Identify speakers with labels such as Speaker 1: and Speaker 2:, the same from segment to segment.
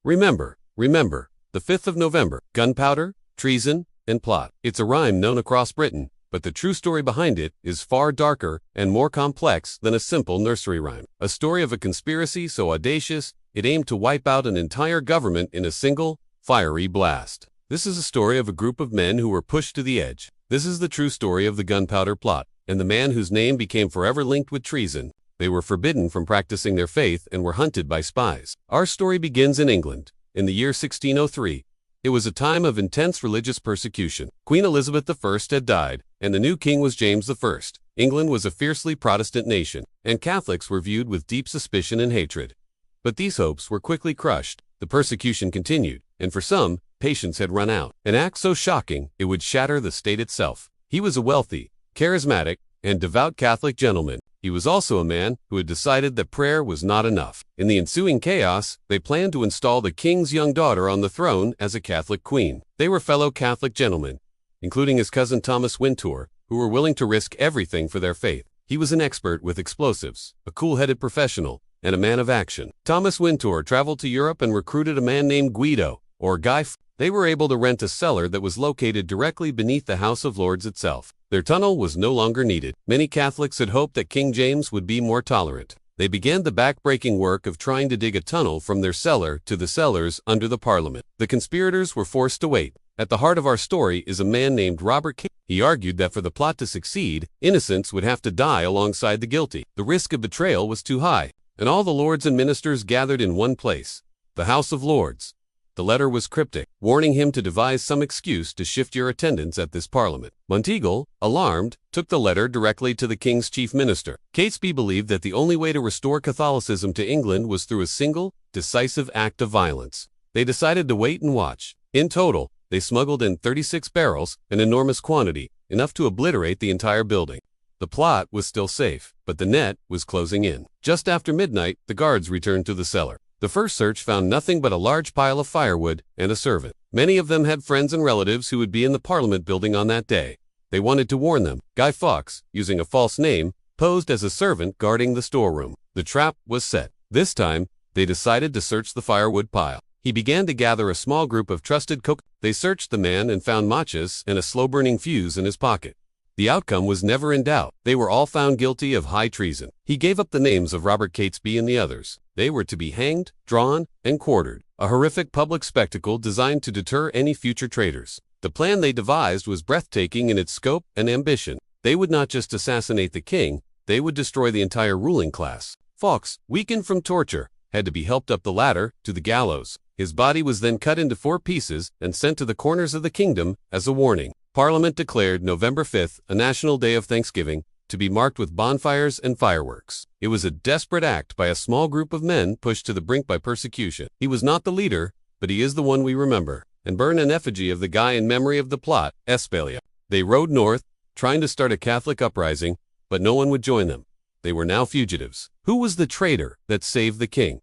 Speaker 1: Remember, the 5th of November, gunpowder, treason, and plot. It's a rhyme known across Britain, but the true story behind it is far darker and more complex than a simple nursery rhyme. A story of a conspiracy so audacious, it aimed to wipe out an entire government in a single, fiery blast. This is a story of a group of men who were pushed to the edge. This is the true story of the Gunpowder Plot, and the man whose name became forever linked with treason. They were forbidden from practicing their faith and were hunted by spies. Our story begins in England, in the year 1603. It was a time of intense religious persecution. Queen Elizabeth I had died, and the new king was James I. England was a fiercely Protestant nation, and Catholics were viewed with deep suspicion and hatred. But these hopes were quickly crushed. The persecution continued, and for some, patience had run out. An act so shocking, it would shatter the state itself. He was a wealthy, charismatic, and devout Catholic gentleman. He was also a man who had decided that prayer was not enough. In the ensuing chaos, they planned to install the king's young daughter on the throne as a Catholic queen. They were fellow Catholic gentlemen, including his cousin Thomas Wintour, who were willing to risk everything for their faith. He was an expert with explosives, a cool-headed professional, and a man of action. Thomas Wintour traveled to Europe and recruited a man named Guido, or Guy Fawkes. They were able to rent a cellar that was located directly beneath the House of Lords itself. Their tunnel was no longer needed. Many Catholics had hoped that King James would be more tolerant. They began the back-breaking work of trying to dig a tunnel from their cellar to the cellars under the Parliament. The conspirators were forced to wait. At the heart of our story is a man named Robert Catesby. He argued that for the plot to succeed, innocents would have to die alongside the guilty. The risk of betrayal was too high, and all the lords and ministers gathered in one place, the House of Lords. The letter was cryptic, warning him to devise some excuse to shift your attendance at this parliament. Monteagle, alarmed, took the letter directly to the king's chief minister. Catesby believed that the only way to restore Catholicism to England was through a single, decisive act of violence. They decided to wait and watch. In total, they smuggled in 36 barrels, an enormous quantity, enough to obliterate the entire building. The plot was still safe, but the net was closing in. Just after midnight, the guards returned to the cellar. The first search found nothing but a large pile of firewood and a servant. Many of them had friends and relatives who would be in the Parliament building on that day. They wanted to warn them. Guy Fawkes, using a false name, posed as a servant guarding the storeroom. The trap was set. This time, they decided to search the firewood pile. He began to gather a small group of trusted They searched the man and found matches and a slow-burning fuse in his pocket. The outcome was never in doubt. They were all found guilty of high treason. He gave up the names of Robert Catesby and the others. They were to be hanged, drawn, and quartered, a horrific public spectacle designed to deter any future traitors. The plan they devised was breathtaking in its scope and ambition. They would not just assassinate the king, they would destroy the entire ruling class. Fawkes, weakened from torture, had to be helped up the ladder to the gallows. His body was then cut into 4 pieces and sent to the corners of the kingdom as a warning. Parliament declared November 5th, a national day of Thanksgiving, to be marked with bonfires and fireworks. It was a desperate act by a small group of men pushed to the brink by persecution. He was not the leader, but he is the one we remember, and burn an effigy of the guy in memory of the plot, Espalia. They rode north, trying to start a Catholic uprising, but no one would join them. They were now fugitives. Who was the traitor that saved the king?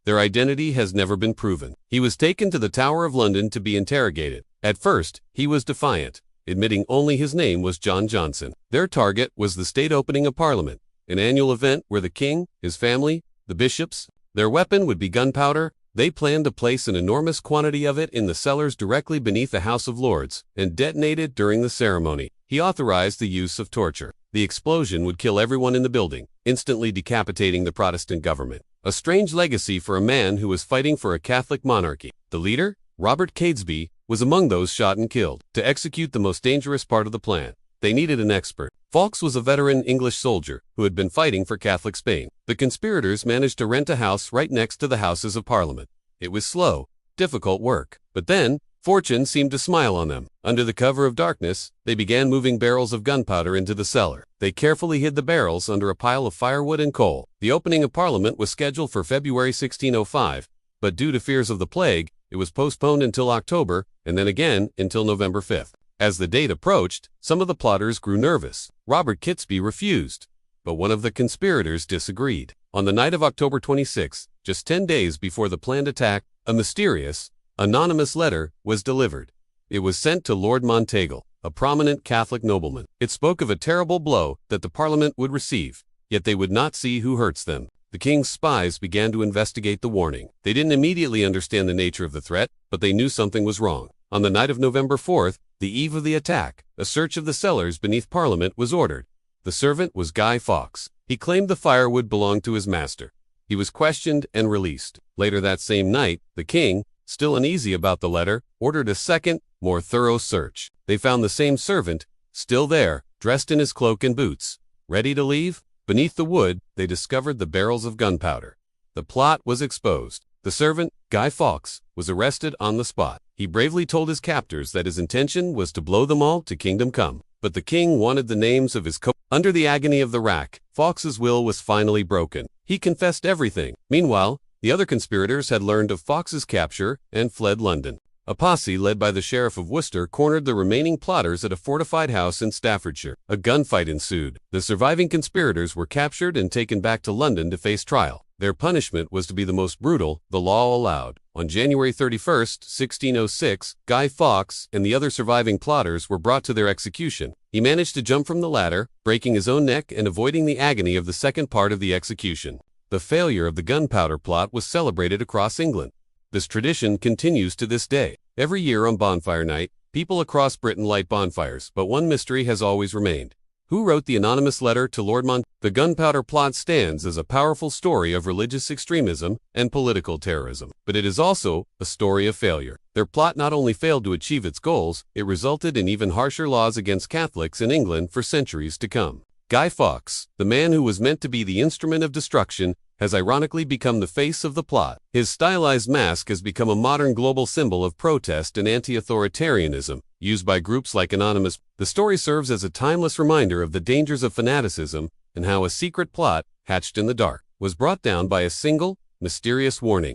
Speaker 1: Their identity has never been proven. He was taken to the Tower of London to be interrogated. At first, he was defiant, admitting only his name was John Johnson. Their target was the state opening of Parliament, an annual event where the king, his family, the bishops, their weapon would be gunpowder. They planned to place an enormous quantity of it in the cellars directly beneath the House of Lords and detonate it during the ceremony. He authorized the use of torture. The explosion would kill everyone in the building, instantly decapitating the Protestant government. A strange legacy for a man who was fighting for a Catholic monarchy. The leader, Robert Catesby, was among those shot and killed. To execute the most dangerous part of the plan, they needed an expert. Fawkes was a veteran English soldier who had been fighting for Catholic Spain. The conspirators managed to rent a house right next to the Houses of Parliament. It was slow, difficult work. But then, fortune seemed to smile on them. Under the cover of darkness, they began moving barrels of gunpowder into the cellar. They carefully hid the barrels under a pile of firewood and coal. The opening of Parliament was scheduled for February 1605, but due to fears of the plague, it was postponed until October, and then again until November 5th. As the date approached, some of the plotters grew nervous. Robert Catesby refused, but one of the conspirators disagreed. On the night of October 26, just 10 days before the planned attack, a mysterious, anonymous letter was delivered. It was sent to Lord Monteagle, a prominent Catholic nobleman. It spoke of a terrible blow that the Parliament would receive, yet they would not see who hurts them. The king's spies began to investigate the warning. They didn't immediately understand the nature of the threat, but they knew something was wrong. On the night of November 4th, the eve of the attack, a search of the cellars beneath Parliament was ordered. The servant was Guy Fawkes. He claimed the firewood belonged to his master. He was questioned and released. Later that same night, the king, still uneasy about the letter, ordered a second, more thorough search. They found the same servant, still there, dressed in his cloak and boots. Ready to leave? Beneath the wood, they discovered the barrels of gunpowder. The plot was exposed. The servant, Guy Fawkes, was arrested on the spot. He bravely told his captors that his intention was to blow them all to kingdom come. But the king wanted the names of his Under the agony of the rack, Fawkes's will was finally broken. He confessed everything. Meanwhile, the other conspirators had learned of Fawkes's capture and fled London. A posse led by the Sheriff of Worcester cornered the remaining plotters at a fortified house in Staffordshire. A gunfight ensued. The surviving conspirators were captured and taken back to London to face trial. Their punishment was to be the most brutal the law allowed. On January 31st, 1606, Guy Fawkes and the other surviving plotters were brought to their execution. He managed to jump from the ladder, breaking his own neck and avoiding the agony of the second part of the execution. The failure of the Gunpowder Plot was celebrated across England. This tradition continues to this day. Every year on bonfire night, people across Britain light bonfires, but one mystery has always remained. Who wrote the anonymous letter to Lord Mont? The Gunpowder Plot stands as a powerful story of religious extremism and political terrorism, but it is also a story of failure. Their plot not only failed to achieve its goals, it resulted in even harsher laws against Catholics in England for centuries to come. Guy Fawkes, the man who was meant to be the instrument of destruction, has ironically become the face of the plot. His stylized mask has become a modern global symbol of protest and anti-authoritarianism, used by groups like Anonymous. The story serves as a timeless reminder of the dangers of fanaticism and how a secret plot, hatched in the dark, was brought down by a single, mysterious warning.